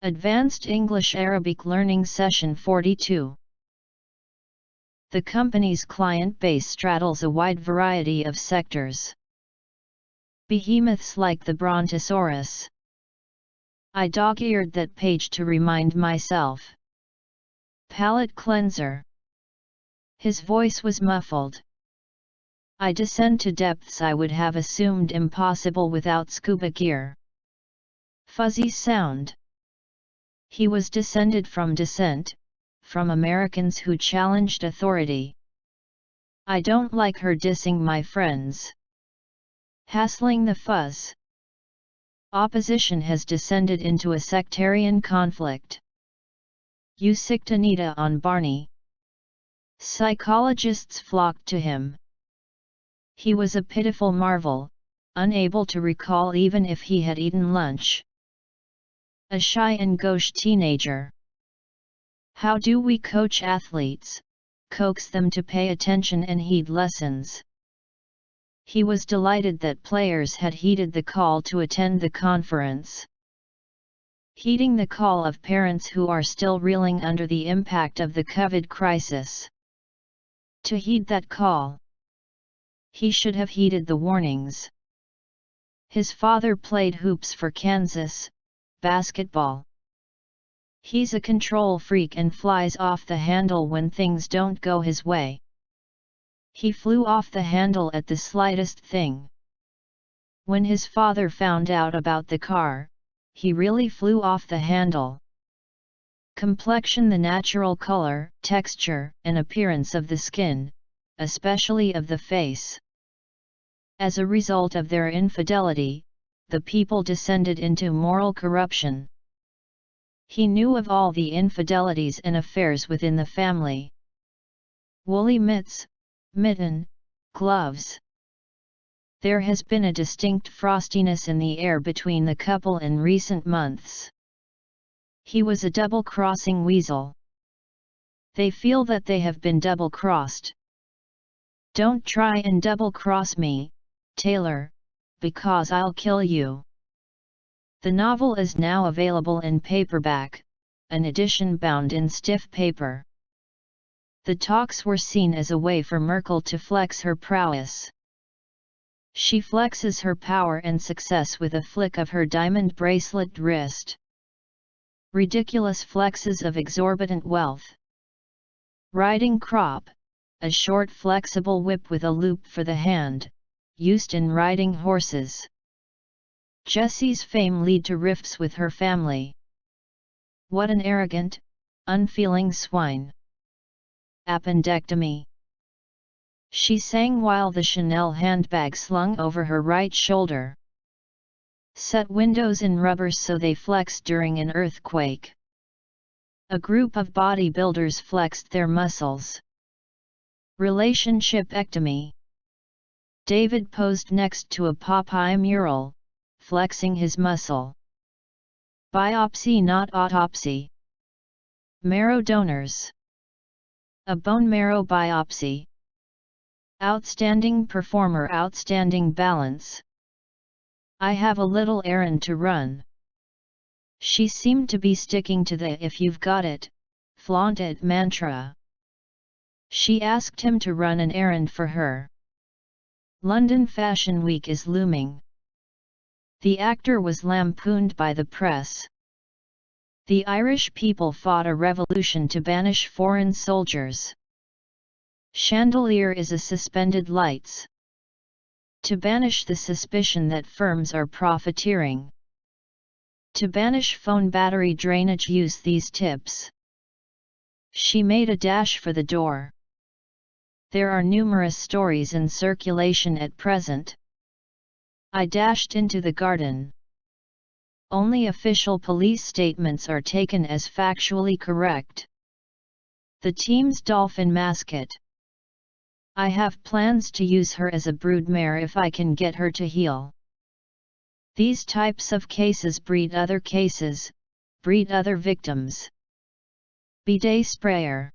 Advanced English Arabic Learning Session 42. The company's client base straddles a wide variety of sectors. Behemoths like the Brontosaurus. I dog-eared that page to remind myself. Palate cleanser. His voice was muffled. I descend to depths I would have assumed impossible without scuba gear. Fuzzy sound. He was descended from dissent, from Americans who challenged authority. I don't like her dissing my friends. Hassling the fuzz. Opposition has descended into a sectarian conflict. You sicked Anita on Barney. Psychologists flocked to him. He was a pitiful marvel, unable to recall even if he had eaten lunch. A shy and gauche teenager. How do we coach athletes, coax them to pay attention and heed lessons? He was delighted that players had heeded the call to attend the conference. Heeding the call of parents who are still reeling under the impact of the COVID crisis. To heed that call. He should have heeded the warnings. His father played hoops for Kansas, basketball. He's a control freak and flies off the handle when things don't go his way. He flew off the handle at the slightest thing. When his father found out about the car, he really flew off the handle. Complexion: the natural color, texture, and appearance of the skin, especially of the face. As a result of their infidelity, the people descended into moral corruption. He knew of all the infidelities and affairs within the family. Woolly mitts, mitten, gloves. There has been a distinct frostiness in the air between the couple in recent months. He was a double-crossing weasel. They feel that they have been double-crossed. Don't try and double-cross me, Taylor, because I'll kill you. The novel is now available in paperback, an edition bound in stiff paper. The talks were seen as a way for Merkel to flex her prowess. She flexes her power and success with a flick of her diamond bracelet wrist. Ridiculous flexes of exorbitant wealth. Riding crop, a short flexible whip with a loop for the hand, used in riding horses. Jessie's fame lead to rifts with her family. What an arrogant, unfeeling swine. Appendectomy. She sang while the Chanel handbag slung over her right shoulder. Set windows in rubber so they flexed during an earthquake. A group of bodybuilders flexed their muscles. Relationship-ectomy. David posed next to a Popeye mural, flexing his muscle. Biopsy, not autopsy. Marrow donors. A bone marrow biopsy. Outstanding performer, outstanding balance. I have a little errand to run. She seemed to be sticking to the "if you've got it, flaunt it" mantra. She asked him to run an errand for her. London Fashion Week is looming. The actor was lampooned by the press. The Irish people fought a revolution to banish foreign soldiers. Chandelier is a suspended lights. To banish the suspicion that firms are profiteering. To banish phone battery drainage, use these tips. She made a dash for the door. There are numerous stories in circulation at present. I dashed into the garden. Only official police statements are taken as factually correct. The team's dolphin mascot. I have plans to use her as a broodmare if I can get her to heel. These types of cases breed other cases, breed other victims. Bidet sprayer.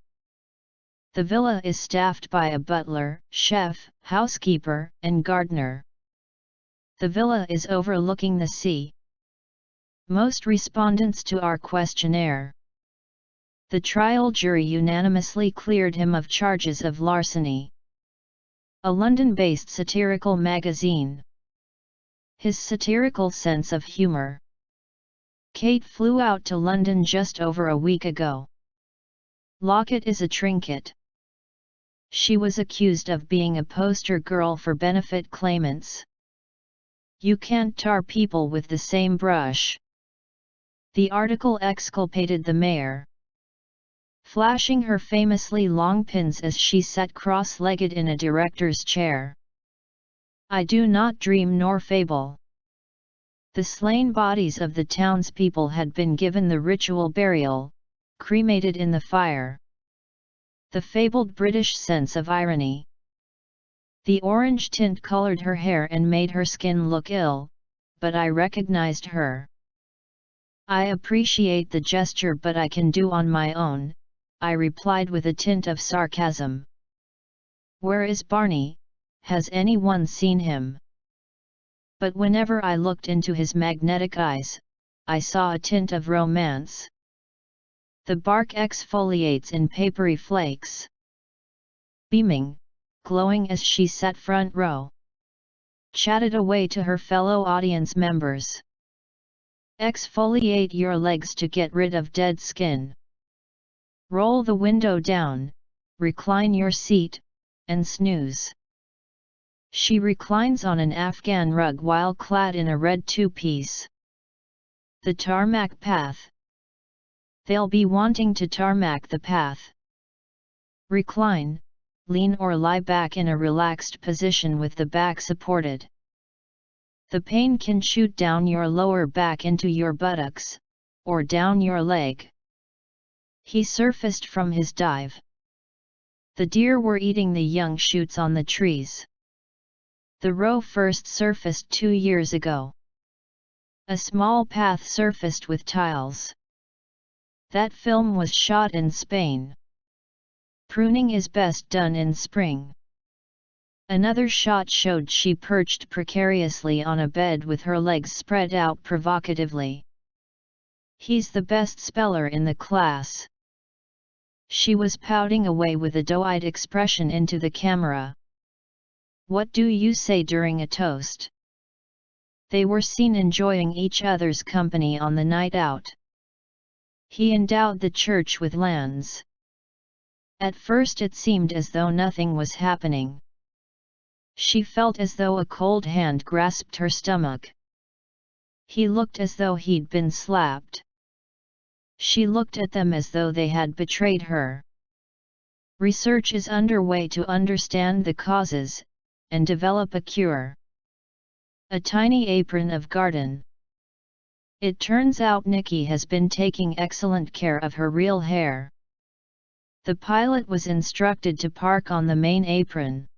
The villa is staffed by a butler, chef, housekeeper, and gardener. The villa is overlooking the sea. Most respondents to our questionnaire. The trial jury unanimously cleared him of charges of larceny. A London-based satirical magazine. His satirical sense of humor. Kate flew out to London just over a week ago. Locket is a trinket. She was accused of being a poster girl for benefit claimants. You can't tar people with the same brush. The article exculpated the mayor, flashing her famously long pins as she sat cross-legged in a director's chair. I do not dream nor fable. The slain bodies of the townspeople had been given the ritual burial, cremated in the fire. The fabled British sense of irony. The orange tint colored her hair and made her skin look ill, but I recognized her. I appreciate the gesture, but I can do on my own, I replied with a tint of sarcasm. Where is Barney? Has anyone seen him? But whenever I looked into his magnetic eyes, I saw a tint of romance. The bark exfoliates in papery flakes. Beaming, glowing as she sat front row, chatted away to her fellow audience members. Exfoliate your legs to get rid of dead skin. Roll the window down, recline your seat, and snooze. She reclines on an Afghan rug while clad in a red two-piece. The tarmac path. They'll be wanting to tarmac the path. Recline, lean or lie back in a relaxed position with the back supported. The pain can shoot down your lower back into your buttocks, or down your leg. He surfaced from his dive. The deer were eating the young shoots on the trees. The roe first surfaced 2 years ago. A small path surfaced with tiles. That film was shot in Spain. Pruning is best done in spring. Another shot showed she perched precariously on a bed with her legs spread out provocatively. He's the best speller in the class. She was pouting away with a doe-eyed expression into the camera. What do you say during a toast? They were seen enjoying each other's company on the night out. He endowed the church with lands. At first it seemed as though nothing was happening. She felt as though a cold hand grasped her stomach. He looked as though he'd been slapped. She looked at them as though they had betrayed her. Research is underway to understand the causes, and develop a cure. A tiny apron of garden. It turns out Nikki has been taking excellent care of her real hair. The pilot was instructed to park on the main apron.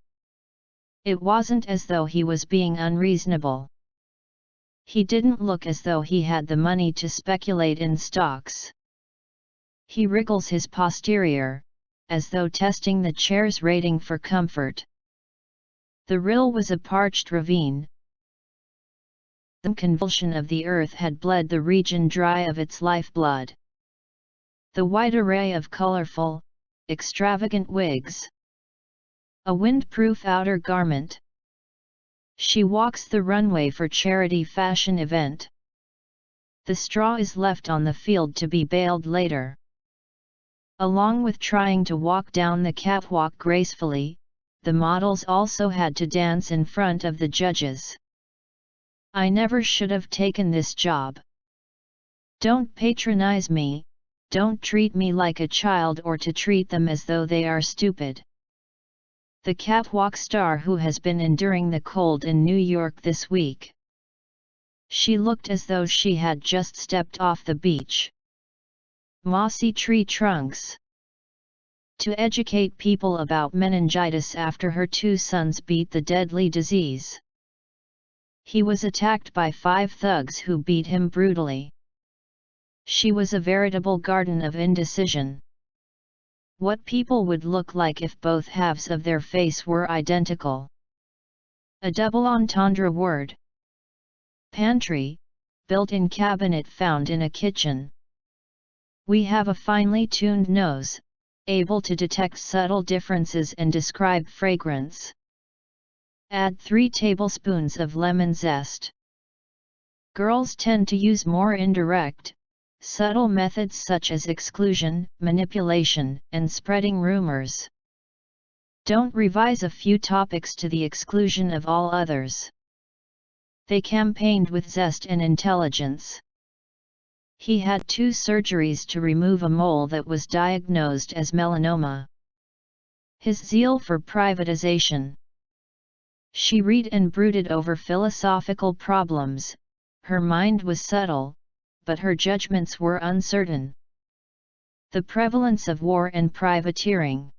It wasn't as though he was being unreasonable. He didn't look as though he had the money to speculate in stocks. He wriggles his posterior, as though testing the chair's rating for comfort. The rill was a parched ravine. The convulsion of the earth had bled the region dry of its lifeblood. The wide array of colorful, extravagant wigs. A windproof outer garment. She walks the runway for charity fashion event. The straw is left on the field to be baled later. Along with trying to walk down the catwalk gracefully, the models also had to dance in front of the judges. I never should have taken this job. Don't patronize me, don't treat me like a child or to treat them as though they are stupid. The catwalk star who has been enduring the cold in New York this week. She looked as though she had just stepped off the beach. Mossy tree trunks. To educate people about meningitis after her 2 sons beat the deadly disease. He was attacked by 5 thugs who beat him brutally. She was a veritable garden of indecision. What people would look like if both halves of their face were identical. A double entendre word. Pantry, built-in cabinet found in a kitchen. We have a finely tuned nose, able to detect subtle differences and describe fragrance. Add 3 tablespoons of lemon zest. Girls tend to use more indirect, subtle methods such as exclusion, manipulation, and spreading rumors. Don't revise a few topics to the exclusion of all others. They campaigned with zest and intelligence. He had 2 surgeries to remove a mole that was diagnosed as melanoma. His zeal for privatization. She read and brooded over philosophical problems. Her mind was subtle, but her judgments were uncertain. The prevalence of war and privateering.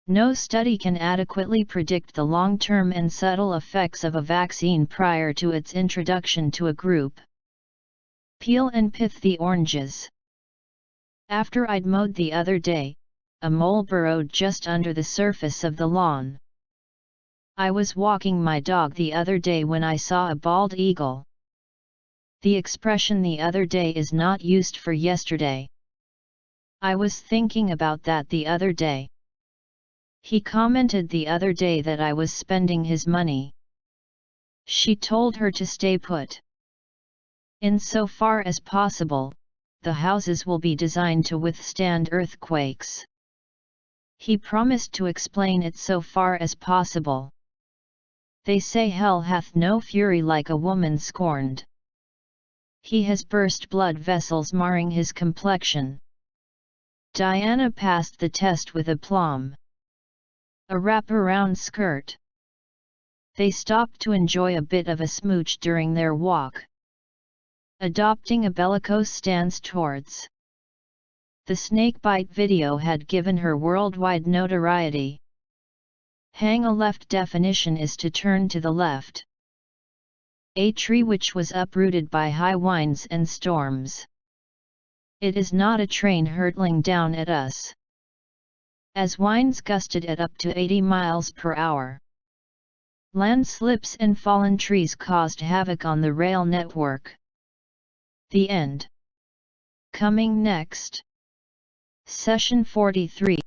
No study can adequately predict the long-term and subtle effects of a vaccine prior to its introduction to a group. Peel and pith the oranges. After I'd mowed the other day, a mole burrowed just under the surface of the lawn. I was walking my dog the other day when I saw a bald eagle. The expression the other day is not used for yesterday. I was thinking about that the other day. He commented the other day that I was spending his money. She told her to stay put. Insofar as possible, the houses will be designed to withstand earthquakes. He promised to explain it so far as possible. They say hell hath no fury like a woman scorned. He has burst blood vessels marring his complexion. Diana passed the test with aplomb. A wrap-around skirt. They stopped to enjoy a bit of a smooch during their walk. Adopting a bellicose stance towards. The snakebite video had given her worldwide notoriety. Hang a left definition is to turn to the left. A tree which was uprooted by high winds and storms. It is not a train hurtling down at us. As winds gusted at up to 80 miles per hour. Landslips and fallen trees caused havoc on the rail network. The end. Coming next. Session 43.